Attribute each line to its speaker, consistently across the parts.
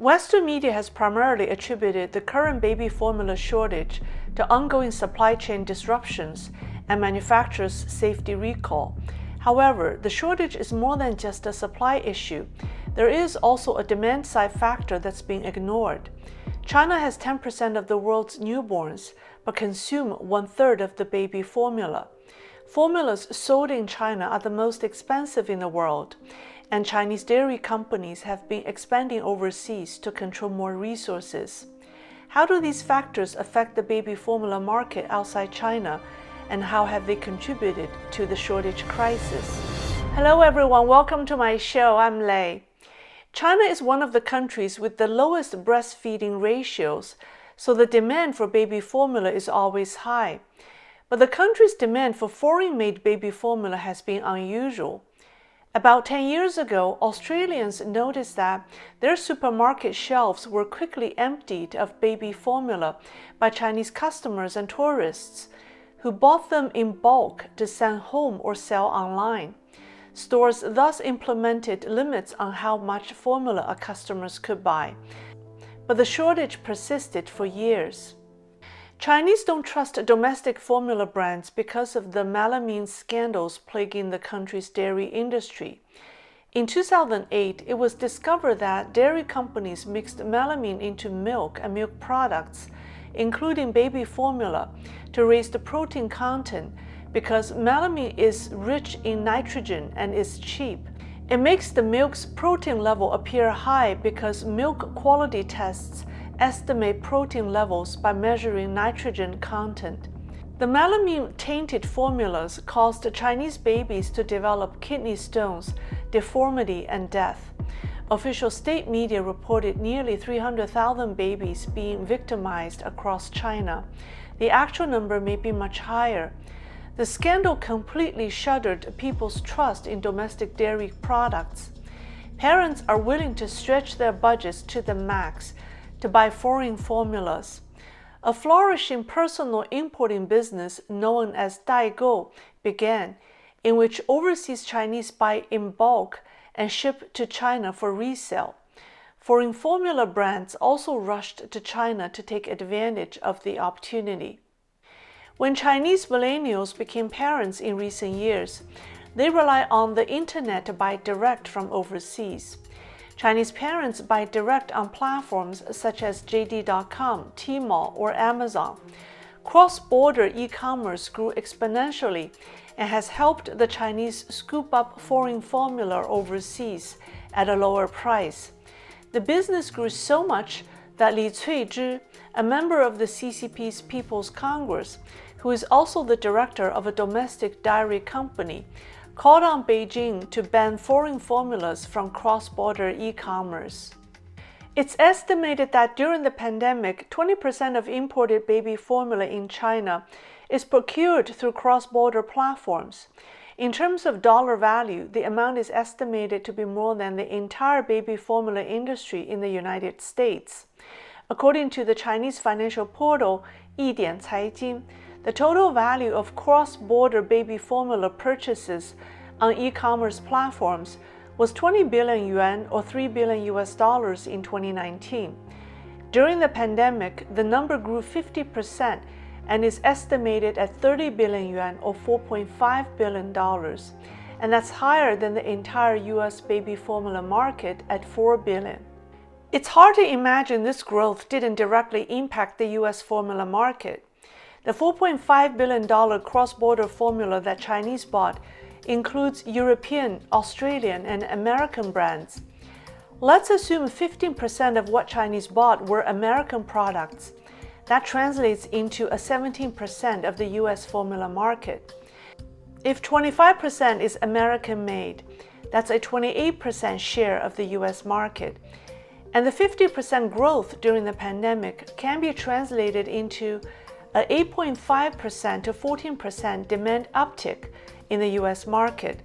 Speaker 1: Western media has primarily attributed the current baby formula shortage to ongoing supply chain disruptions and manufacturers' safety recall. However, the shortage is more than just a supply issue. There is also a demand-side factor that's being ignored. China has 10% of the world's newborns, but consume 1/3 of the baby formula. Formulas sold in China are the most expensive in the world, and Chinese dairy companies have been expanding overseas to control more resources. How do these factors affect the baby formula market outside China, and how have they contributed to the shortage crisis? Hello everyone, welcome to my show. I'm Lei. China is one of the countries with the lowest breastfeeding ratios, so the demand for baby formula is always high. But the country's demand for foreign-made baby formula has been unusual. About 10 years ago, Australians noticed that their supermarket shelves were quickly emptied of baby formula by Chinese customers and tourists who bought them in bulk to send home or sell online. Stores thus implemented limits on how much formula our customers could buy, but the shortage persisted for years. Chinese don't trust domestic formula brands because of the melamine scandals plaguing the country's dairy industry. In 2008, it was discovered that dairy companies mixed melamine into milk and milk products, including baby formula, to raise the protein content because melamine is rich in nitrogen and is cheap. It makes the milk's protein level appear high because milk quality tests estimate protein levels by measuring nitrogen content. The melamine-tainted formulas caused Chinese babies to develop kidney stones, deformity, and death. Official state media reported nearly 300,000 babies being victimized across China. The actual number may be much higher. The scandal completely shuttered people's trust in domestic dairy products. Parents are willing to stretch their budgets to the max to buy foreign formulas. A flourishing personal importing business known as daigo began, in which overseas Chinese buy in bulk and ship to China for resale. Foreign formula brands also rushed to China to take advantage of the opportunity. When Chinese millennials became parents in recent years, they rely on the internet to buy direct from overseas. Chinese parents buy direct on platforms such as JD.com, Tmall, or Amazon. Cross-border e-commerce grew exponentially and has helped the Chinese scoop up foreign formula overseas at a lower price. The business grew so much that Li Cuizhi, a member of the CCP's People's Congress, who is also the director of a domestic dairy company, called on Beijing to ban foreign formulas from cross-border e-commerce. It's estimated that during the pandemic, 20% of imported baby formula in China is procured through cross-border platforms. In terms of dollar value, the amount is estimated to be more than the entire baby formula industry in the United States. According to the Chinese financial portal Yidian Caijin, the total value of cross-border baby formula purchases on e-commerce platforms was 20 billion yuan or $3 billion in 2019. During the pandemic, the number grew 50% and is estimated at 30 billion yuan or $4.5 billion, and that's higher than the entire U.S. baby formula market at 4 billion. It's hard to imagine this growth didn't directly impact the U.S. formula market. The $4.5 billion cross-border formula that Chinese bought includes European, Australian, and American brands. Let's assume 15% of what Chinese bought were American products. That translates into a 17% of the U.S. formula market. If 25% is American-made, that's a 28% share of the U.S. market. And the 50% growth during the pandemic can be translated into an 8.5% to 14% demand uptick in the U.S. market.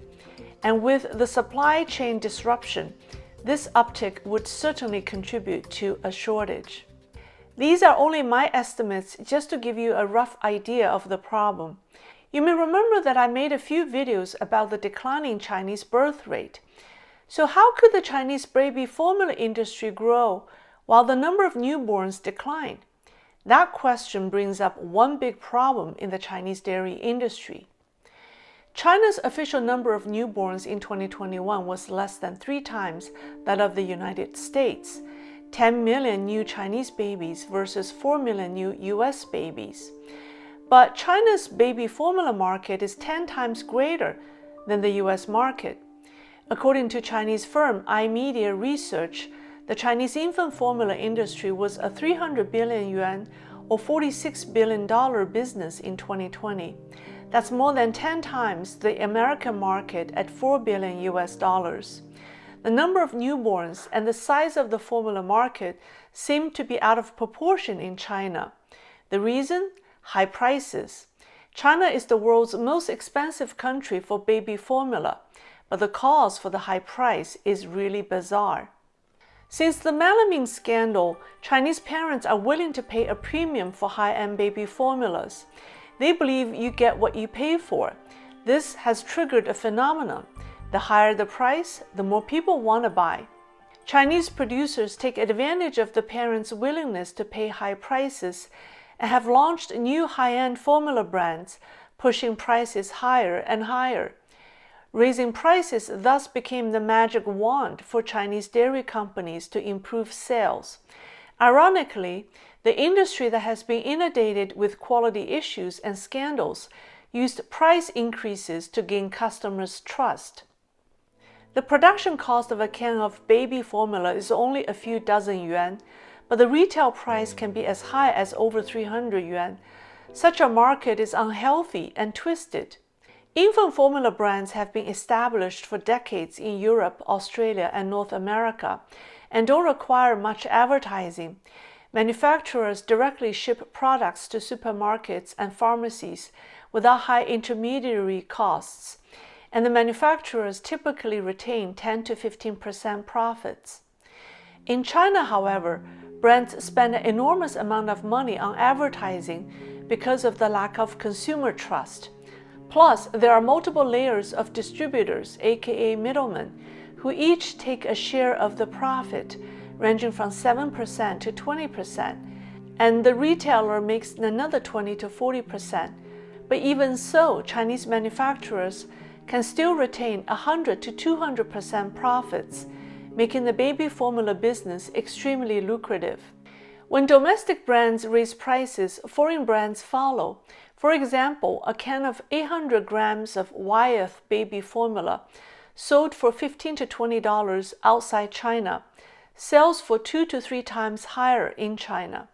Speaker 1: And with the supply chain disruption, this uptick would certainly contribute to a shortage. These are only my estimates just to give you a rough idea of the problem. You may remember that I made a few videos about the declining Chinese birth rate. So how could the Chinese baby formula industry grow while the number of newborns declined. That question brings up one big problem in the Chinese dairy industry. China's official number of newborns in 2021 was less than 3 times that of the United States, 10 million new Chinese babies versus 4 million new U.S. babies. But China's baby formula market is 10 times greater than the U.S. market. According to Chinese firm iMedia Research, the Chinese infant formula industry was a 300 billion yuan or $46 billion business in 2020. That's more than 10 times the American market at $4 billion US. The number of newborns and the size of the formula market seem to be out of proportion in China. The reason? High prices. China is the world's most expensive country for baby formula, but the cause for the high price is really bizarre. Since the melamine scandal, Chinese parents are willing to pay a premium for high-end baby formulas. They believe you get what you pay for. This has triggered a phenomenon. The higher the price, the more people want to buy. Chinese producers take advantage of the parents' willingness to pay high prices and have launched new high-end formula brands, pushing prices higher and higher. Raising prices thus became the magic wand for Chinese dairy companies to improve sales. Ironically, the industry that has been inundated with quality issues and scandals used price increases to gain customers' trust. The production cost of a can of baby formula is only a few dozen yuan, but the retail price can be as high as over 300 yuan. Such a market is unhealthy and twisted. Infant formula brands have been established for decades in Europe, Australia, and North America, and don't require much advertising. Manufacturers directly ship products to supermarkets and pharmacies without high intermediary costs, and the manufacturers typically retain 10 to 15% profits. In China, however, brands spend an enormous amount of money on advertising because of the lack of consumer trust. Plus, there are multiple layers of distributors, aka middlemen, who each take a share of the profit, ranging from 7% to 20%, and the retailer makes another 20 to 40%. But even so, Chinese manufacturers can still retain 100 to 200% profits, making the baby formula business extremely lucrative. When domestic brands raise prices, foreign brands follow. For example, a can of 800 grams of Wyeth baby formula, sold for $15 to $20 outside China, sells for 2 to 3 times higher in China.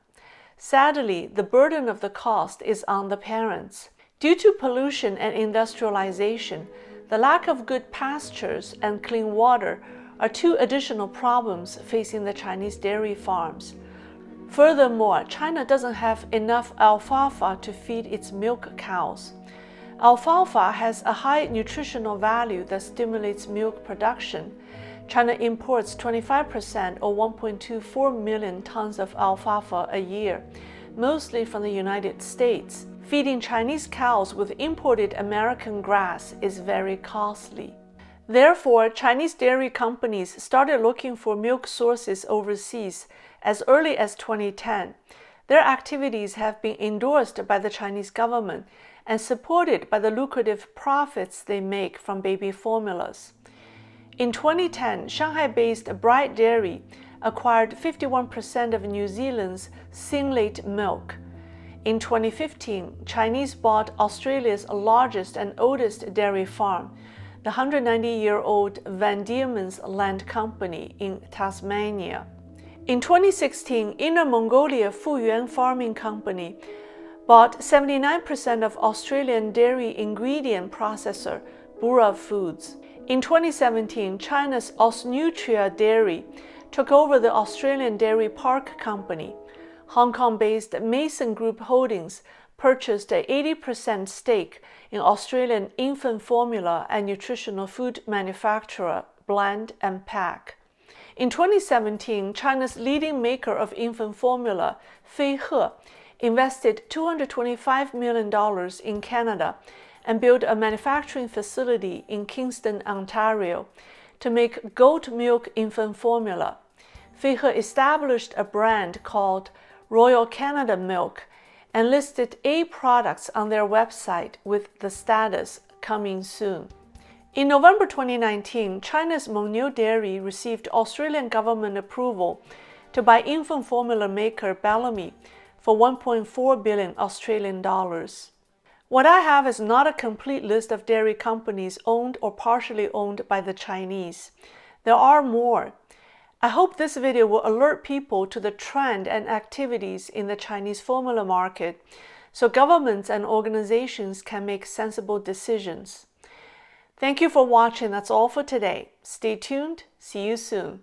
Speaker 1: Sadly, the burden of the cost is on the parents. Due to pollution and industrialization, the lack of good pastures and clean water are 2 additional problems facing the Chinese dairy farms. Furthermore, China doesn't have enough alfalfa to feed its milk cows. Alfalfa has a high nutritional value that stimulates milk production. China imports 25% or 1.24 million tons of alfalfa a year, mostly from the United States. Feeding Chinese cows with imported American grass is very costly. Therefore, Chinese dairy companies started looking for milk sources overseas as early as 2010. Their activities have been endorsed by the Chinese government and supported by the lucrative profits they make from baby formulas. In 2010, Shanghai-based Bright Dairy acquired 51% of New Zealand's Singlate milk. In 2015, Chinese bought Australia's largest and oldest dairy farm, the 190-year-old Van Diemen's Land Company in Tasmania. In 2016, Inner Mongolia Fuyuan Farming Company bought 79% of Australian dairy ingredient processor Bura Foods. In 2017, China's Ausnutria Dairy took over the Australian Dairy Park Company. Hong Kong-based Mason Group Holdings purchased an 80% stake in Australian infant formula and nutritional food manufacturer Blend and Pack. In 2017, China's leading maker of infant formula, Feihe, invested $225 million in Canada and built a manufacturing facility in Kingston, Ontario, to make goat milk infant formula. Feihe established a brand called Royal Canada Milk and listed 8 products on their website with the status "coming soon." In November 2019, China's Mengniu Dairy received Australian government approval to buy infant formula maker Bellamy for 1.4 billion Australian dollars. What I have is not a complete list of dairy companies owned or partially owned by the Chinese. There are more. I hope this video will alert people to the trend and activities in the Chinese formula market so governments and organizations can make sensible decisions. Thank you for watching. That's all for today. Stay tuned. See you soon.